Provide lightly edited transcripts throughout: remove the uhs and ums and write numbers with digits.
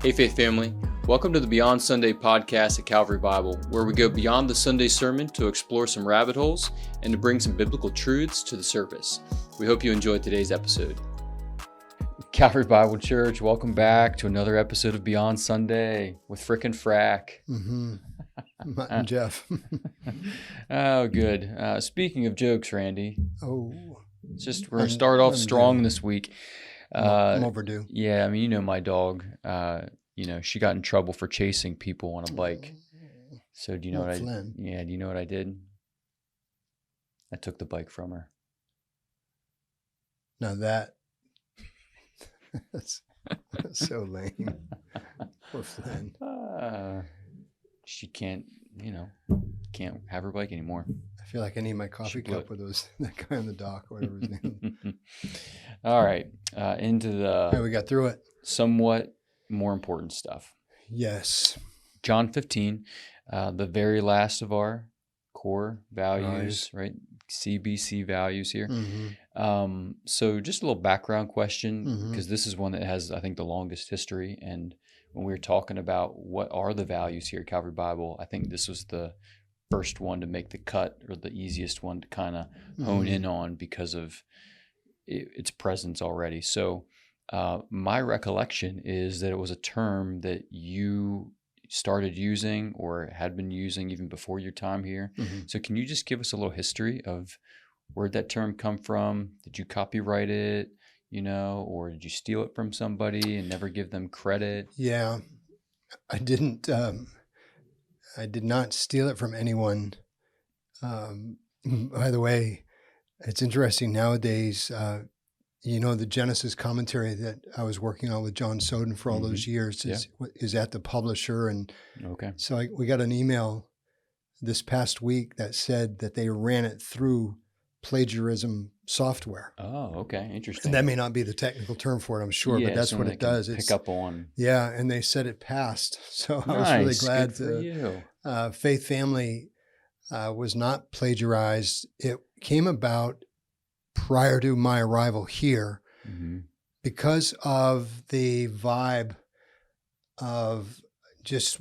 Hey Faith Family, welcome to the Beyond Sunday podcast at Calvary Bible, where we go beyond the Sunday sermon to explore some rabbit holes and to bring some biblical truths to the surface. We hope you enjoyed today's episode. Calvary Bible Church, welcome back to another episode of Beyond Sunday with Frick and Frack. I'm Jeff. Oh, good. Speaking of jokes, Randy. Oh. We're going to start off strong this week. I'm overdue. Yeah, I mean, you know my dog. She got in trouble for chasing people on a bike. So do you know what Flynn. Do you know what I did? I took the bike from her. Now that's so lame. Poor Flynn. She can't have her bike anymore. I feel like I need my coffee cup with that guy on the dock, or whatever his name. All right, into the. We got through it. Somewhat more important stuff. Yes. John 15, the very last of our core values, right? CBC values here. Mm-hmm. So just a little background question, because this is one that has, I think, the longest history. And when we were talking about what are the values here at Calvary Bible, I think this was the first one to make the cut, or the easiest one to kind of hone in on because of its presence already. So my recollection is that it was a term that you started using or had been using even before your time here. So can you just give us a little history of where'd that term come from? Did you copyright it, or did you steal it from somebody and never give them credit? Yeah, I didn't. I did not steal it from anyone. By the way, it's interesting nowadays. The Genesis commentary that I was working on with John Soden for all those years is at the publisher. And so we got an email this past week that said that they ran it through plagiarism software. Oh, okay. Interesting. And that may not be the technical term for it, I'm sure, but that's what it does. Pick up on. Yeah, and they said it passed. So Nice. I was really glad Good for you. Faith Family was not plagiarized. It came about prior to my arrival here because of the vibe of just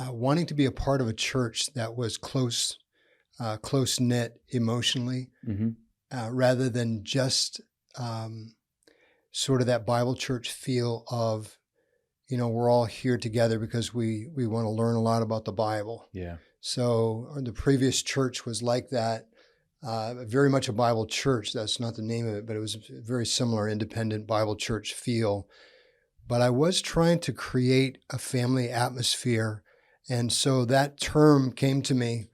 wanting to be a part of a church that was close-knit emotionally, rather than just sort of that Bible church feel of, we're all here together because we want to learn a lot about the Bible. Yeah. So the previous church was like that. Very much a Bible church. That's not the name of it, but it was a very similar independent Bible church feel. But I was trying to create a family atmosphere. And so that term came to me.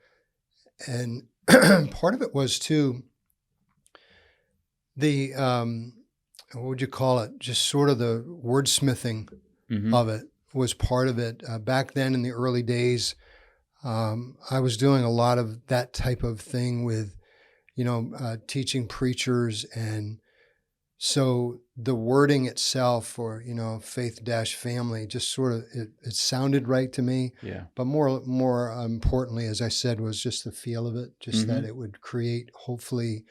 And part of it was too, the, what would you call it? Just sort of the wordsmithing of it was part of it. Back then in the early days, I was doing a lot of that type of thing with teaching preachers. And so the wording itself, or, faith-family, just sort of, it sounded right to me. Yeah. But more importantly, as I said, was just the feel of it, just that it would create, hopefully,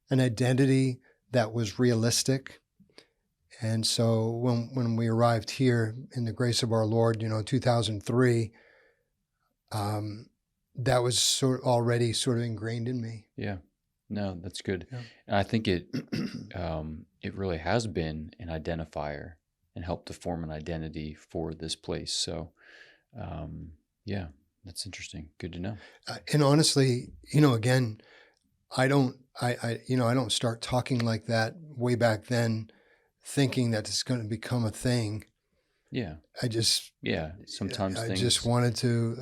an identity that was realistic. And so when we arrived here, in the grace of our Lord, 2003, that was already sort of ingrained in me. Yeah. No, that's good. Yeah. And I think it really has been an identifier and helped to form an identity for this place. So, that's interesting. Good to know. And honestly, again, I don't start talking like that way back then, thinking that it's going to become a thing. Yeah. Sometimes I just wanted to,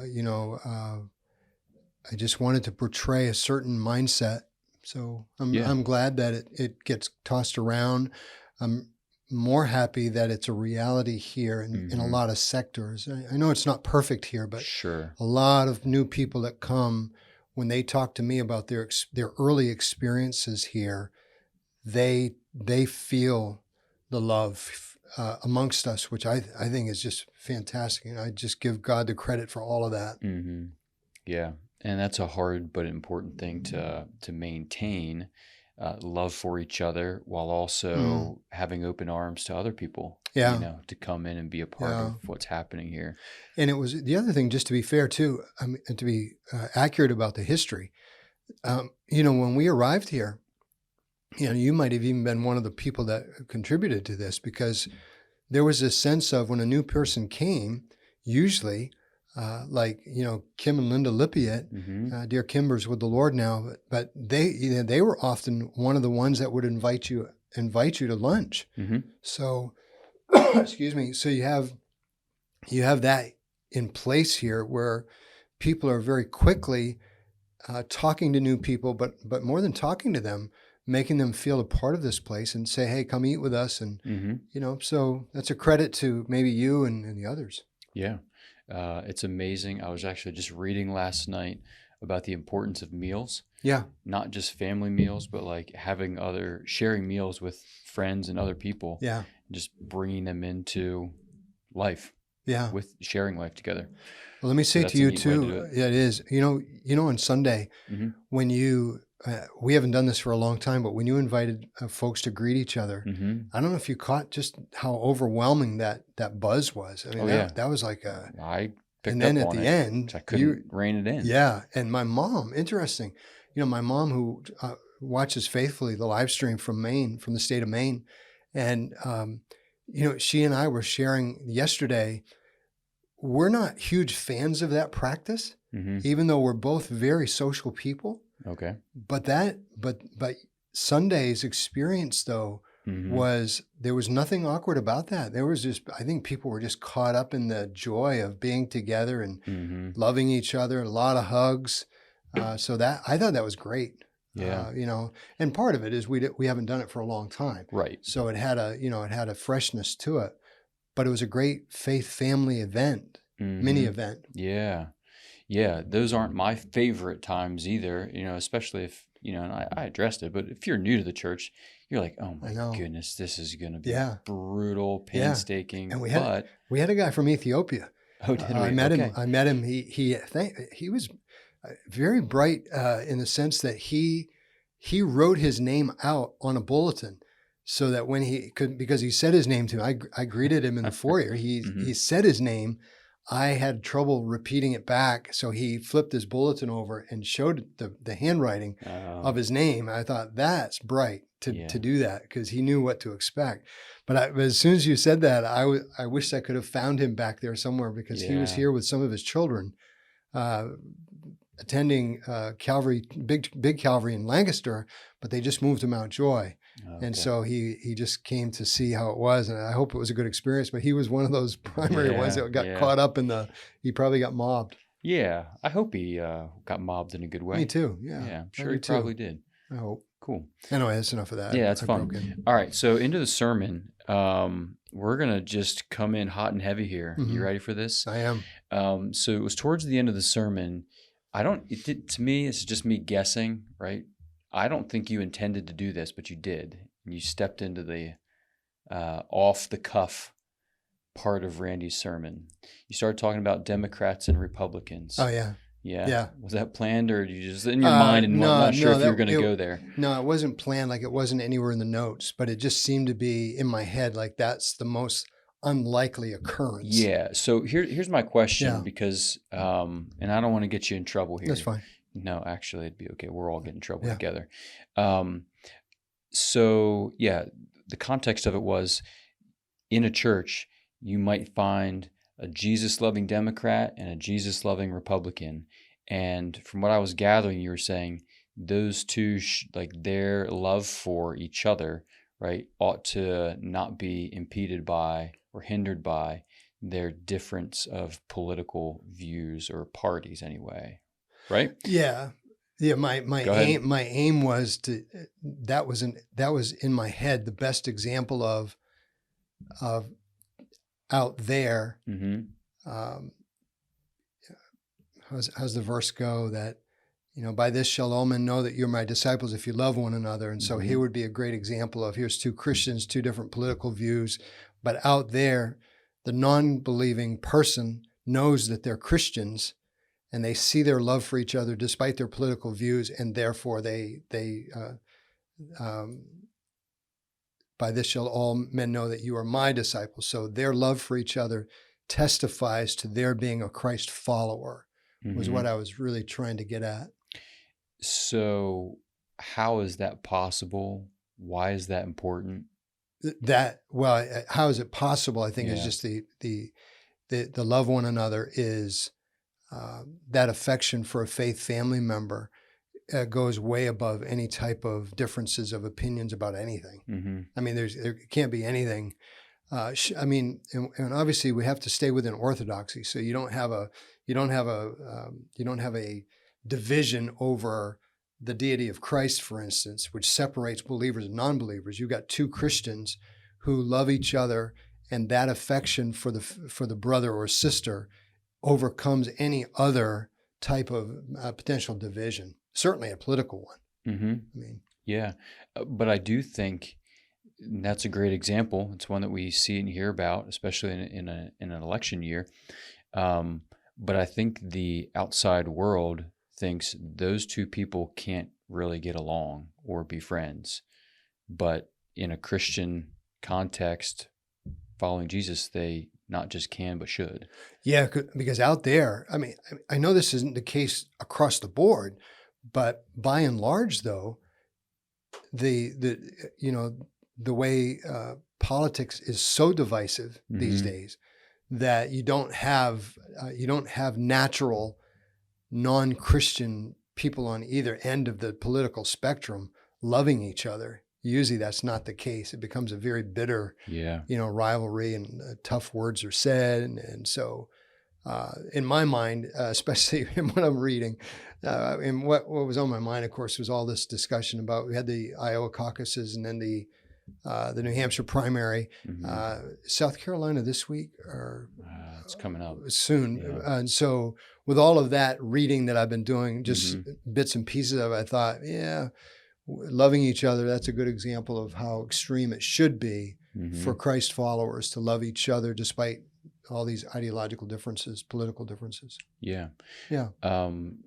I just wanted to portray a certain mindset. So I'm glad that it gets tossed around. I'm more happy that it's a reality here in a lot of sectors. I know it's not perfect here, but sure, a lot of new people that come, when they talk to me about their early experiences here, they feel the love amongst us, which I think is just fantastic. And I just give God the credit for all of that. Yeah. And that's a hard but important thing to maintain. love for each other while also having open arms to other people, Yeah. to come in and be a part of what's happening here. And it was the other thing, just to be fair too, and to be accurate about the history. When we arrived here, you might have even been one of the people that contributed to this, because there was a sense of when a new person came, usually, like Kim and Linda Lippiett, dear Kimber's with the Lord now, but they were often one of the ones that would invite you to lunch. So, excuse me. So you have that in place here, where people are very quickly talking to new people, but more than talking to them, making them feel a part of this place and say, hey, come eat with us. And, so that's a credit to maybe you and the others. Yeah. It's amazing. I was actually just reading last night about the importance of meals. Yeah. Not just family meals, but like sharing meals with friends and other people. Yeah. Just bringing them into life. Yeah. With sharing life together. Well, let me say to you too, it is, on Sunday, when we haven't done this for a long time, but when you invited folks to greet each other, I don't know if you caught just how overwhelming that buzz was. I mean, that was like I picked and then up at on the it. end, I couldn't rein it in. Yeah. And my mom, interesting, my mom who watches faithfully the live stream from Maine, from the state of Maine. And, she and I were sharing yesterday, we're not huge fans of that practice, even though we're both very social people. Okay. But Sunday's experience though was, there was nothing awkward about that. There was just, I think people were just caught up in the joy of being together and loving each other, a lot of hugs. So that, I thought that was great. Yeah. And part of it is we haven't done it for a long time. Right. So it had a freshness to it, but it was a great faith family event, mini event. Yeah. Yeah. Those aren't my favorite times either, especially if, and I addressed it, but if you're new to the church, you're like, oh my goodness, this is going to be brutal, painstaking. And we had a guy from Ethiopia. Oh, did we? I met him. He was very bright in the sense that he wrote his name out on a bulletin, so that when because he said his name to me, I greeted him in the foyer. He said his name. I had trouble repeating it back, so he flipped his bulletin over and showed the handwriting of his name. I thought, that's bright to do that, because he knew what to expect. But as soon as you said that, I wished I could have found him back there somewhere, because he was here with some of his children, attending Calvary, big Calvary in Lancaster, but they just moved to Mount Joy. Okay. And so he just came to see how it was, and I hope it was a good experience. But he was one of those primary ones that got caught up in he probably got mobbed. Yeah, I hope he got mobbed in a good way. Me too. Yeah, I'm sure he probably did. I hope. Cool. Anyway, that's enough of that. Yeah, that's fun. All right, so into the sermon. We're gonna just come in hot and heavy here. You ready for this? I am. So it was towards the end of the sermon. To me, it's just me guessing, right? I don't think you intended to do this, but you did. And you stepped into the off the cuff part of Randy's sermon. You started talking about Democrats and Republicans. Oh, yeah. Yeah. Was that planned, or did you just in your mind and not sure if you were going to go there? No, it wasn't planned. Like, it wasn't anywhere in the notes, but it just seemed to be in my head. Like, that's the most unlikely occurrence. Yeah. So here's my question, because, and I don't want to get you in trouble here. That's fine. No, actually, it'd be okay. We're all getting in trouble together. So the context of it was, in a church, you might find a Jesus-loving Democrat and a Jesus-loving Republican. And from what I was gathering, you were saying those two, their love for each other, right, ought to not be impeded by or hindered by their difference of political views or parties anyway. Right? Yeah. My aim was that was in my head the best example of out there. How's the verse go? That, by this shall all men know that you're my disciples if you love one another. And so here would be a great example of, here's two Christians, two different political views, but out there, the non-believing person knows that they're Christians, and they see their love for each other despite their political views, and therefore they By this shall all men know that you are my disciples. So their love for each other testifies to their being a Christ follower, was what I was really trying to get at. So how is that possible? Why is that important? How is it possible? I think is Yeah. just the love one another is that affection for a faith family member goes way above any type of differences of opinions about anything. Mm-hmm. I mean, there can't be anything. And obviously we have to stay within orthodoxy. So you don't have a division over the deity of Christ, for instance, which separates believers and non-believers. You've got two Christians who love each other, and that affection for the brother or sister overcomes any other type of potential division. Certainly a political one. Mm-hmm. I mean, yeah, but I do think that's a great example. It's one that we see and hear about, especially in an election year. But I think the outside world thinks those two people can't really get along or be friends. But in a Christian context, following Jesus, they not just can, but should. Yeah, because out there, I mean, I know this isn't the case across the board, but by and large, though, the way politics is so divisive these days that you don't have natural non-Christian people on either end of the political spectrum loving each other. Usually that's not the case. It becomes a very bitter, rivalry, and tough words are said. And so in my mind, especially when I'm reading, and what was on my mind, of course, was all this discussion about, we had the Iowa caucuses and then the New Hampshire primary, South Carolina this week, or it's coming up soon. Yeah. And so with all of that reading that I've been doing, just bits and pieces of it, I thought, loving each other, that's a good example of how extreme it should be for Christ followers to love each other despite all these ideological differences, political differences. Yeah. Yeah.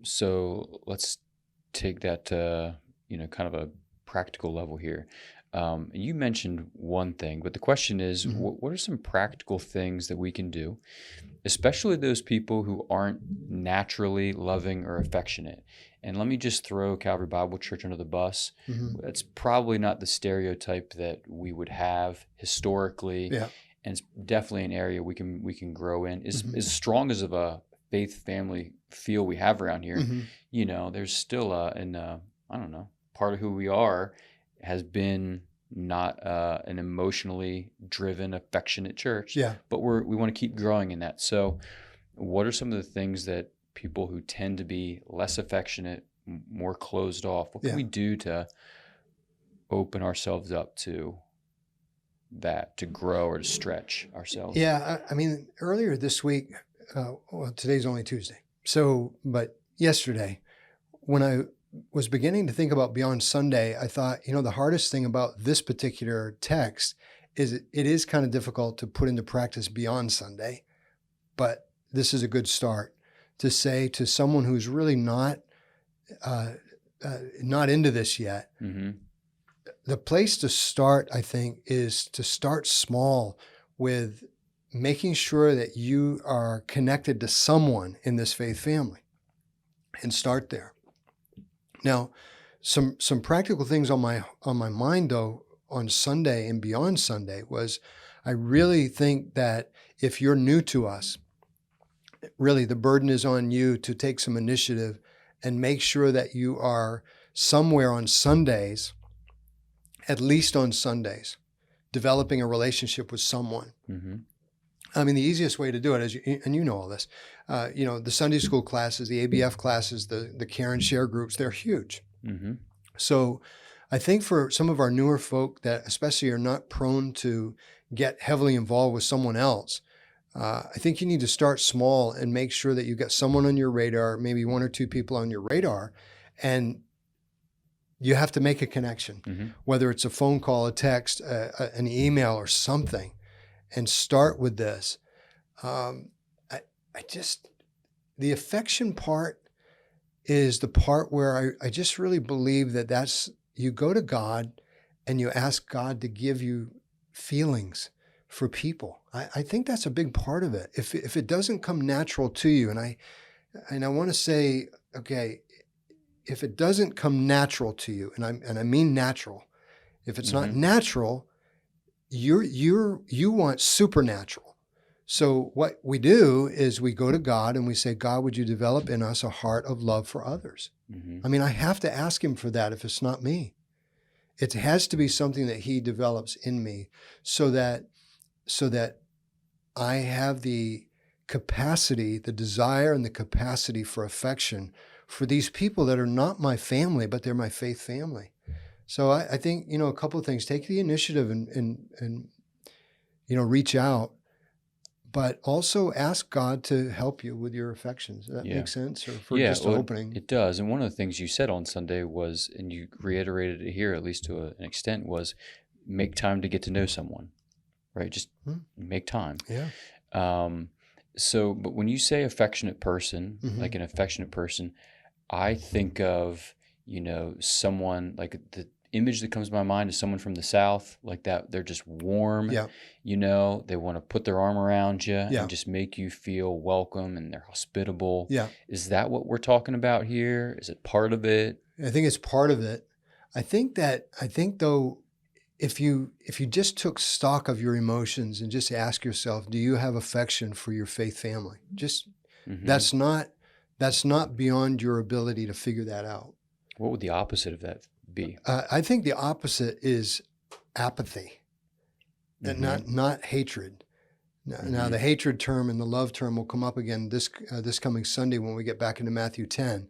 So let's take that to, kind of a practical level here. You mentioned one thing, but the question is, what are some practical things that we can do, especially those people who aren't naturally loving or affectionate? And let me just throw Calvary Bible Church under the bus. That's probably not the stereotype that we would have historically, and it's definitely an area we can grow in. As strong as of a faith family feel we have around here, there's still part of who we are has been not an emotionally driven, affectionate church. Yeah. But we want to keep growing in that. So what are some of the things that people who tend to be less affectionate, more closed off, what can we do to open ourselves up to that, to grow or to stretch ourselves? Yeah. I mean, earlier this week, today's only Tuesday. But yesterday, when I was beginning to think about Beyond Sunday, I thought, the hardest thing about this particular text is it is kind of difficult to put into practice beyond Sunday, but this is a good start to say to someone who's really not into this yet. The place to start, I think, is to start small with making sure that you are connected to someone in this faith family, and start there. Now, some practical things on my mind, though, on Sunday and beyond Sunday, was I really think that if you're new to us, really the burden is on you to take some initiative and make sure that you are somewhere on Sundays, at least on Sundays, developing a relationship with someone. I mean, the easiest way to do it is, and you know all this, the Sunday school classes, the ABF classes, the care and share groups, they're huge. So I think for some of our newer folk that especially are not prone to get heavily involved with someone else, I think you need to start small and make sure that you've got someone on your radar, maybe one or two people on your radar, and you have to make a connection, whether it's a phone call, a text, an email, or something. And start with this. The affection part is the part where I just really believe that's, you go to God and you ask God to give you feelings for people. I think that's a big part of it. If it doesn't come natural to you, and I want to say, okay, if it doesn't come natural to you, and I mean natural, if it's not natural, you want supernatural. So what we do is we go to God and we say, God, would you develop in us a heart of love for others? I mean, I have to ask him for that if it's not me. It has to be something that he develops in me so that I have the capacity, the desire and the capacity for affection for these people that are not my family, but they're my faith family. So I think, a couple of things. Take the initiative and reach out, but also ask God to help you with your affections. Does that make sense? Or for just an opening? It does. And one of the things you said on Sunday was, and you reiterated it here, at least to an extent, was make time to get to know someone, right? Just make time. Yeah. But when you say affectionate person, like an affectionate person, I think of, someone, like the image that comes to my mind is someone from the South, like that. They're just warm, Yeah. They want to put their arm around you Yeah. and just make you feel welcome, and they're hospitable. Yeah. Is that what we're talking about here? Is it part of it? I think it's part of it. I think though, if you just took stock of your emotions and just ask yourself, do you have affection for your faith family? Just that's not beyond your ability to figure that out. What would the opposite of that be? I think the opposite is apathy, not hatred. Now the hatred term and the love term will come up again this coming Sunday when we get back into Matthew 10.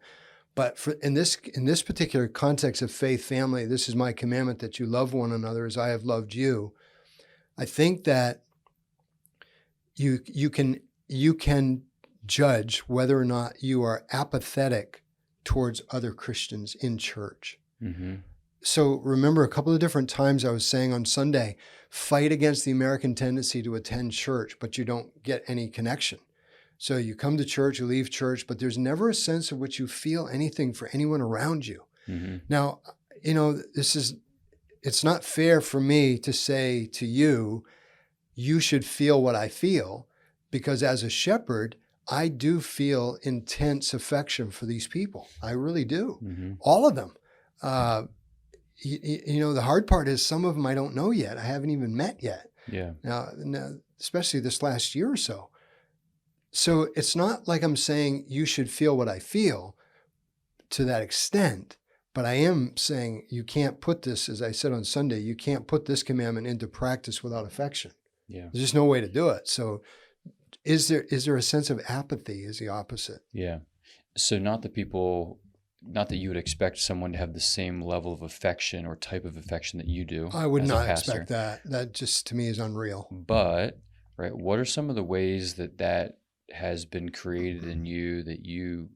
But in this particular context of faith family, this is my commandment, that you love one another as I have loved you. I think that you can judge whether or not you are apathetic towards other Christians in church. So remember, a couple of different times I was saying on Sunday, fight against the American tendency to attend church, but you don't get any connection. So you come to church, you leave church, but there's never a sense of which you feel anything for anyone around you. Now, it's not fair for me to say to you, you should feel what I feel, because as a shepherd, I do feel intense affection for these people. I really do. All of them. The hard part is some of them I don't know yet. I haven't even met yet. Yeah. Now, especially this last year or so. So it's not like I'm saying you should feel what I feel to that extent, but I am saying you can't put this, as I said on Sunday, you can't put this commandment into practice without affection. Yeah. There's just no way to do it. So is there a sense of apathy is the opposite? Yeah. So not that you would expect someone to have the same level of affection or type of affection that you do. I would not expect that. That just to me is unreal. But, right, what are some of the ways that has been created in you that you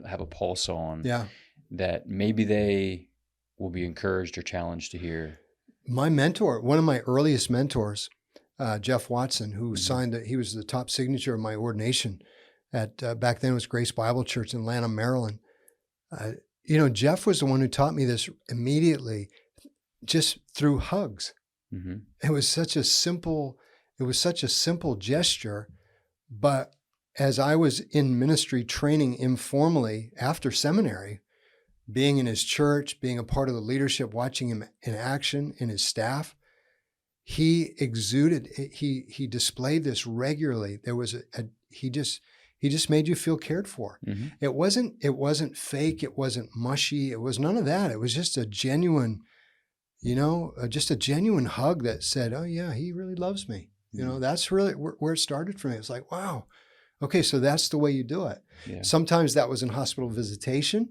have a pulse on? Yeah. That maybe they will be encouraged or challenged to hear? My mentor, one of my earliest mentors, Jeff Watson, who he was the top signature of my ordination at, back then it was Grace Bible Church in Lanham, Maryland. Jeff was the one who taught me this immediately, just through hugs. It was such a simple gesture, but as I was in ministry training informally after seminary, being in his church, being a part of the leadership, watching him in action in his staff, he displayed this regularly. There was he just made you feel cared for. It wasn't fake. It wasn't mushy. It was none of that. It was just a genuine, hug that said, oh yeah, he really loves me. That's really where it started for me. It's like, wow. Okay, so that's the way you do it. Yeah. Sometimes that was in hospital visitation,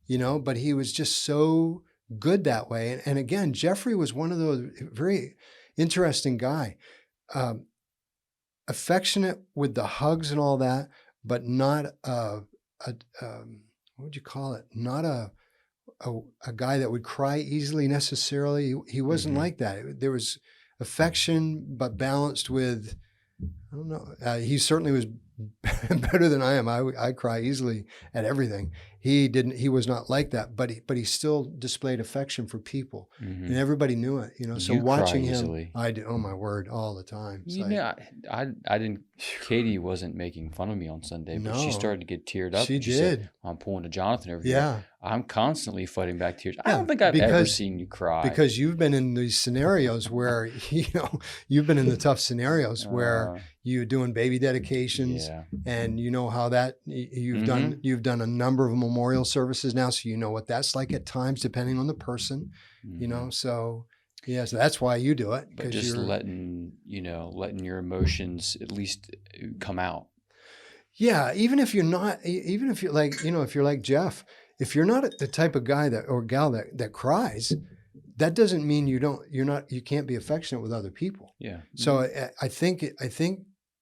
but he was just so good that way. And again, Jeffrey was one of those very interesting guy, affectionate with the hugs and all that, but not what would you call it? Not a guy that would cry easily necessarily. He wasn't like that. There was affection, but balanced with I don't know. He certainly was better than I am. I cry easily at everything. He didn't. He was not like that, but he still displayed affection for people, and everybody knew it. So You watching cry him, easily. I did. Oh my word, all the time. It's You like, know, I didn't. Katie wasn't making fun of me on Sunday, but she no, started to get teared up. she She said, did. "I'm pulling to Jonathan over here. Yeah, I'm constantly fighting back tears. I yeah. don't think I've ever Because seen you cry." because you've been in these scenarios where you've been in the tough scenarios where you're doing baby dedications, Yeah. and you know how that you've done a number of memorial services now, so you know what that's like at times, depending on the person. So yeah, so that's why you do it, But just letting your emotions at least come out. Yeah, even if you're like, if you're like Jeff, if you're not the type of guy that or gal that cries, that doesn't mean you can't be affectionate with other people. Yeah. So I think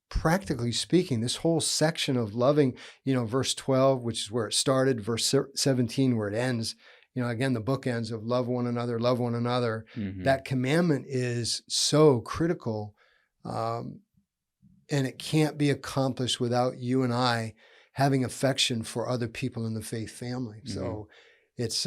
practically speaking, this whole section of loving, verse 12, which is where it started, verse 17, where it ends, again, the bookends of love one another. That commandment is so critical. And it can't be accomplished without you and I having affection for other people in the faith family. So it's,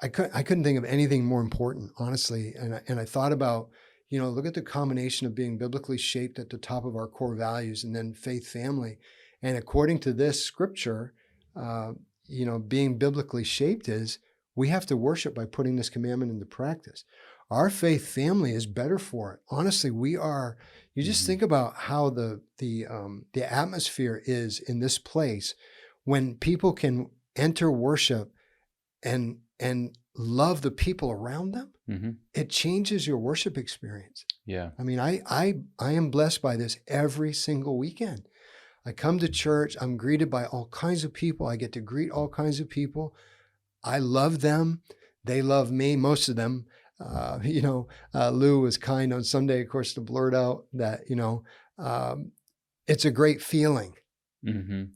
I couldn't think of anything more important, honestly. And I thought about, look at the combination of being biblically shaped at the top of our core values and then faith family. And according to this scripture, being biblically shaped is we have to worship by putting this commandment into practice. Our faith family is better for it. Honestly, we are. You just think about how the atmosphere is in this place when people can enter worship and love the people around them. It changes your worship experience. Yeah. I mean, I am blessed by this every single weekend. I come to church. I'm greeted by all kinds of people. I get to greet all kinds of people. I love them. They love me. Most of them. Lou was kind on Sunday, of course, to blurt out that, it's a great feeling,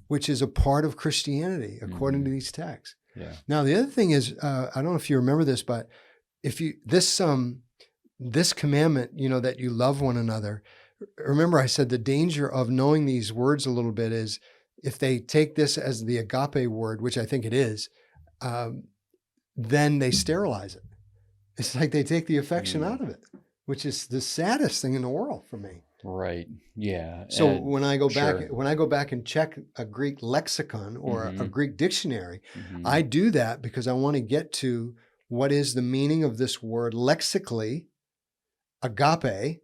which is a part of Christianity, according to these texts. Yeah. Now, the other thing is, I don't know if you remember this, but this commandment, that you love one another, remember I said the danger of knowing these words a little bit is if they take this as the agape word, which I think it is, then they sterilize it. It's like they take the affection out of it, which is the saddest thing in the world for me. Right. Yeah. So when I go back and check a Greek lexicon or a Greek dictionary, I do that because I want to get to what is the meaning of this word lexically, agape,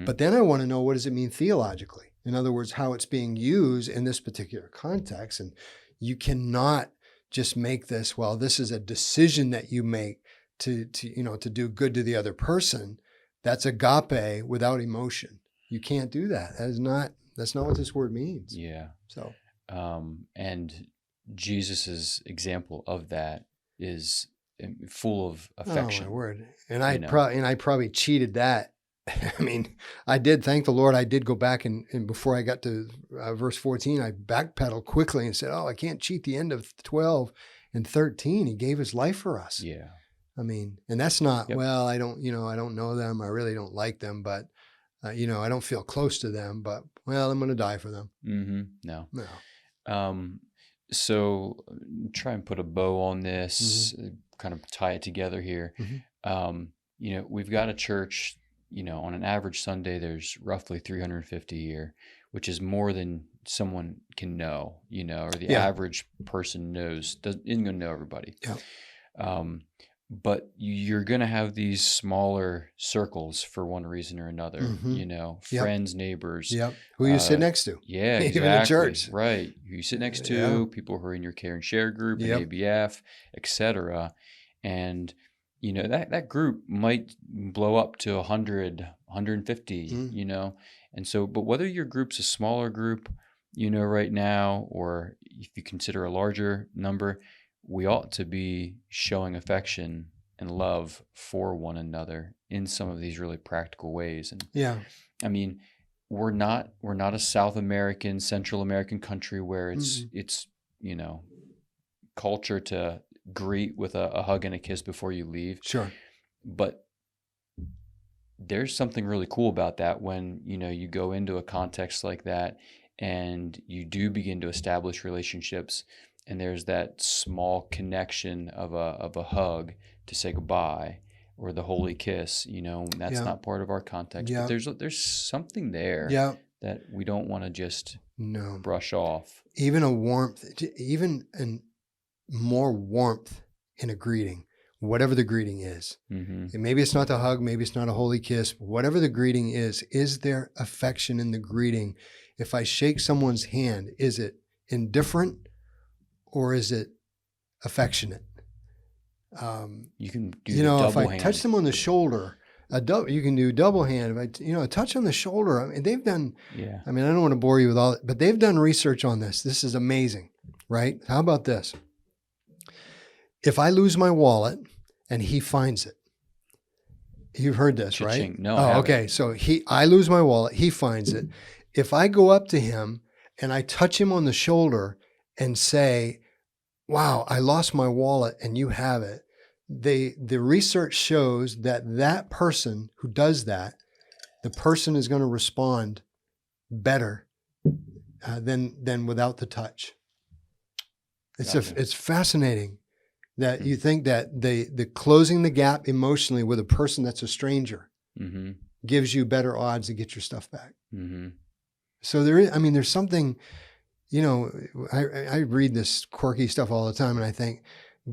but then I want to know what does it mean theologically. In other words, how it's being used in this particular context. And you cannot just make this, well, this is a decision that you make to do good to the other person. That's agape without emotion. You can't do that. That's not what this word means. Yeah. So, and Jesus's example of that is full of affection. Oh my word! And I probably cheated that. I mean, I did. Thank the Lord. I did go back and before I got to verse 14, I backpedaled quickly and said, "Oh, I can't cheat the end of 12 and 13. He gave his life for us." Yeah. I mean, and that's not, well, I don't know them. I really don't like them, but, I don't feel close to them, but, well, I'm going to die for them. No. So try and put a bow on this, kind of tie it together here. We've got a church, on an average Sunday, there's roughly 350 a year, which is more than someone can know, or the average person knows, isn't going to know everybody. Yeah. But you're going to have these smaller circles for one reason or another, friends, neighbors. Yep. Who you sit next to. Yeah, exactly. Even in church. Right. Who you sit next to, people who are in your care and share group, and ABF, etc. And, that group might blow up to 100, 150, And so, but whether your group's a smaller group, right now, or if you consider a larger number, we ought to be showing affection and love for one another in some of these really practical ways. And I mean, we're not a South American, Central American country where it's culture to greet with a hug and a kiss before you leave. Sure. But there's something really cool about that when, you go into a context like that and you do begin to establish relationships, and there's that small connection of a hug to say goodbye, or the holy kiss, that's not part of our context, but there's something there that we don't want to just brush off. Even a warmth, more warmth in a greeting, whatever the greeting is. Mm-hmm. And maybe it's not the hug, maybe it's not a holy kiss, but whatever the greeting is there affection in the greeting? If I shake someone's hand, is it indifferent or is it affectionate? You can do the double if I hand. touch them on the shoulder, you can do double hand. If a touch on the shoulder, I mean, they've done, I don't want to bore you with all it, but they've done research on this. This is amazing, right? How about this? If I lose my wallet and he finds it, you've heard this, Cha-ching. right? No. Oh, okay. So I lose my wallet, he finds it. If I go up to him and I touch him on the shoulder and say, wow, I lost my wallet and you have it. The research shows that person who does that, the person is going to respond better than without the touch. It's fascinating that you think that the closing the gap emotionally with a person that's a stranger gives you better odds to get your stuff back. Mm-hmm. So there's something, I read this quirky stuff all the time and I think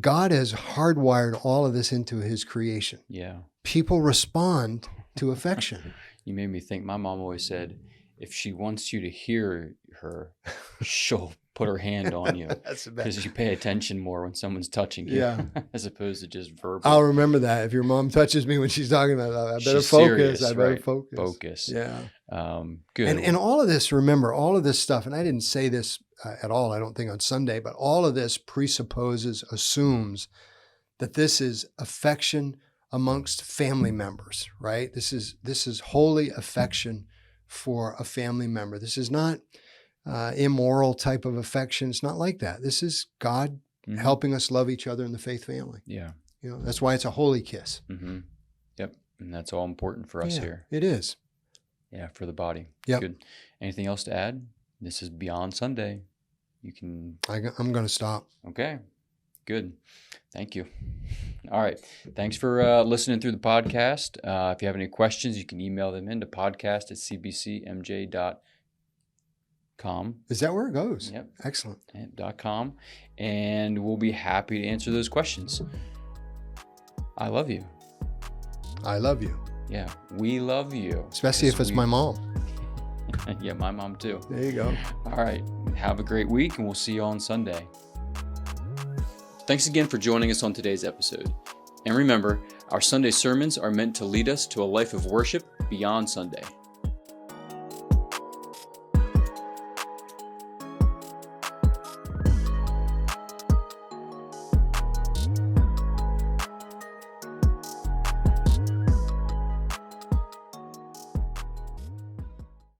God has hardwired all of this into his creation. Yeah. People respond to affection. You made me think. My mom always said, if she wants you to hear her, she'll put her hand on you. That's the best. Because you pay attention more when someone's touching you, as opposed to just verbal. I'll remember that. If your mom touches me when she's talking about that, I better She's focus. serious, I better right? focus. Focus. Yeah. Good. And all of this, remember, all of this stuff, and I didn't say this at all, I don't think, on Sunday, but all of this assumes that this is affection amongst family members, right? This is holy affection for a family member. This is not immoral type of affection. It's not like that. This is God helping us love each other in the faith family. Yeah. That's why it's a holy kiss. Mm-hmm. Yep. And that's all important for us here. It is. Yeah, for the body. Yep. Good. Anything else to add? This is Beyond Sunday. You can... I'm going to stop. Okay. Good. Thank you. All right. Thanks for listening through the podcast. If you have any questions, you can email them into podcast@cbcmj.com. Is that where it goes? Yep. Excellent. .com. And we'll be happy to answer those questions. I love you. I love you. Yeah. We love you. Especially if it's my mom. Yeah, my mom too. There you go. All right. Have a great week, and we'll see you on Sunday. Thanks again for joining us on today's episode. And remember, our Sunday sermons are meant to lead us to a life of worship beyond Sunday.